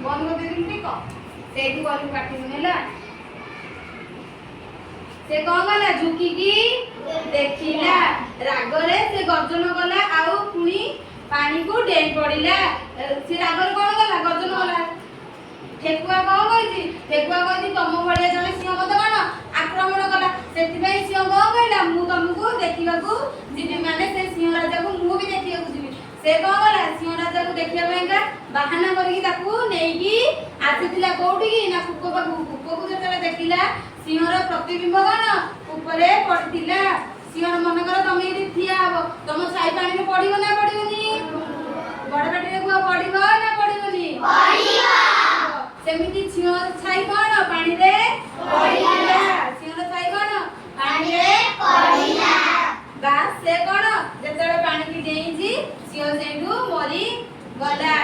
बंद कर देबी ठीक सेठी बोली काटिनु हैला से कौन गला झुकी की देखिला रागरे से गर्जन गला आउ पुनी पानी को डेन पड़िला से रागरे कौन गला गर्जन गला ठेकुआ कौन कहती ठेकुआ कहती तुम भड़िया जने सिंह मते कौन आक्रमण कला सेति भाई सिंह कौन कहला मु तुमको देखिबा को जीबी माने से सिंह राजा को मु भी देखिबा को जीबी से कौन गला सिंह राजा को देखिबा पेंका बाहाना करके ताकू नेकी आसीतिला कोठी की ना कुको को जतले देखिला सिंहर प्रतिबिंब कौन ऊपरे पड़ितिला सिंह मन कर तुम ये ठिया हबो तुम छाई पानी में पड़िबो ना पड़िबोनी बड़ बेटी रे को पड़िबो ना पड़िबोनी पड़िबो सेमिति सिंह छाई कौन पानी रे पड़िला सिंह छाई कौन पानी रे पड़िला बास से कौन जतले पानी की देइजी सिंह सेठू मरी गला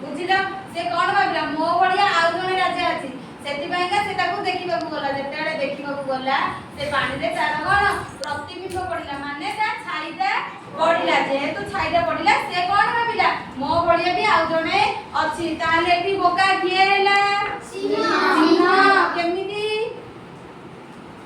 बुझिला से कौन भाबिला मो बढिया आउ जने राजा अछि सेति पाइका से ताकू देखिबा को गला जेतेले देखिबा को गला से पानी रे तार कोन प्रतिबिंब पड़िला माने ता छाईटा पड़िला जेहेतु छाईटा पड़िला से कोन भाबिला मो बढिया भी आउ जने अछि ताले एठी बोका किए हैला सिंह केमिति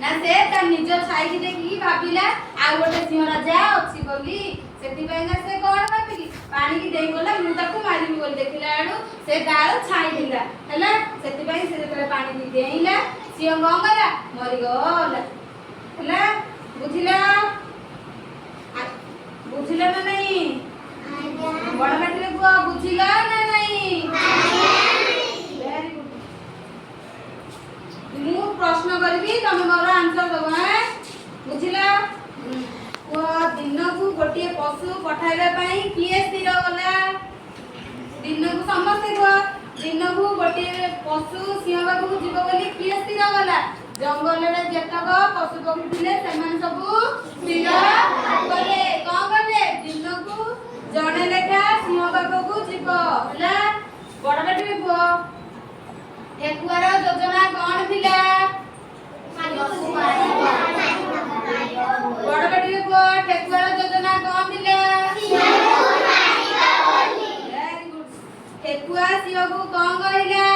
ना से ता निज छाई की देखि भाबिला आउ गोटे सिंह राजा अछि बोली सेति पाइका से कोन भाबिली पानी की देई गला मु ताकू मारिबी बोल देखिला आडू से गाळ छाई दिला हैला सेति पाइ से जेतले पानी की देइला सिंह कोन गला मरि गला हैला बुझिला बुझिला ना नहीं बड़ बेटी को बुझिला ना नहीं वेरी गुड मु प्रश्न करबी तुम मोर आंसर दबो हैं बुझिला को दिन को गोटे पशु पठाइबा पई किए स्थिर गला दिन को समस्त को दिन को गोटे पशु सिंह बाबू जीव बोली किए स्थिर गला जंगल रे जतक पशु पक्षी थिले सेमान सब स्थिर गले कोन करले दिन को जणे लेखा सिंह बाबू को जीव हला बड़ बेटी को ठेकुआर योजना कोन थिला बड़ बेटी को ठेकुआर योजना कोन थिला वेरी गुड ठेकुआ सिंह को कोन कहला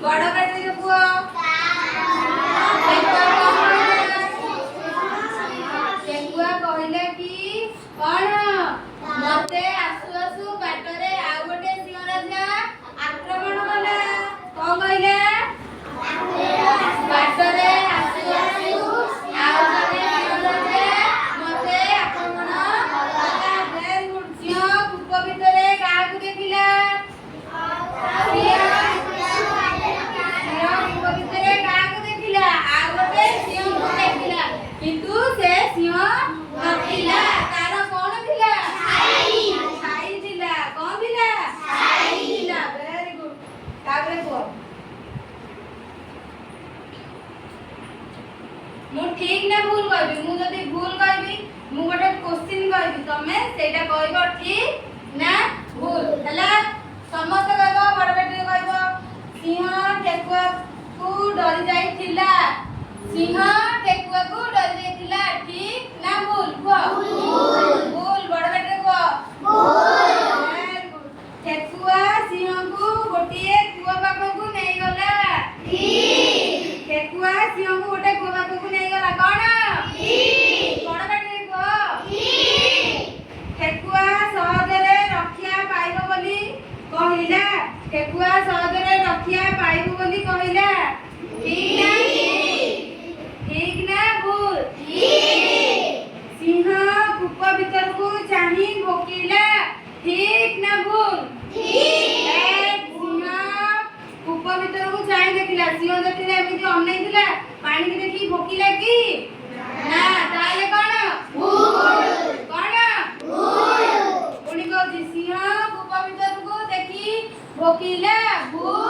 बड़ बेटी को ठेकुआ कहले कि कोन मते आसु आसु बाटरे आ गोटे सिंह राजा आक्रमण कला कोन कहले बाटरे आसु आसु आ गोटे सिंह राजा मते आक्रमण कला वेरी गुड सिंह कुप भितरे काहाकू देखिला किंतु से सिंह नथिला तार कोन थिला छाई थिला कोन थिला छाई थिला वेरी गुड ताबरे को मु ठीक ना भूल कहबी मु जदी भूल कहबी मु गोटे क्वेश्चन कहबी तमे सेटा कहबो ठीक ना भूल हला समस्त कहबो बड़ बेटी कहबो सिंह ठेकुआ को डरी जाई थिला सिंह ठेकुआ को डरी जाई थिला ठीक ना भूल को भूल भूल बड़ बेटे को भूल ठेकुआ सिंह को गोटिए कुआ पाखो को नै गला ठीक ठेकुआ सिंह को गोटे कुआ पाखो को नै गला कोन ठीक बड़ बेटे को ठीक ठेकुआ सहजरे रक्षा पाइबो बोली कहिला ठेकुआ सहजरे रक्षा पाइबो बोली कहिला ठीक ना ठीक ना भूल ठीक सिंह कुप भीतर को चाही भोकिला ठीक ना भूल ठीक सिंह कुप भीतर को चाही देखिला सिंह देखिला एमिति अनै थिला पानी के देखि भोकिला की ना ताले कोन भूल कोन भूल पुनी को सिंह कुप भीतर को देखि भोकिला भूल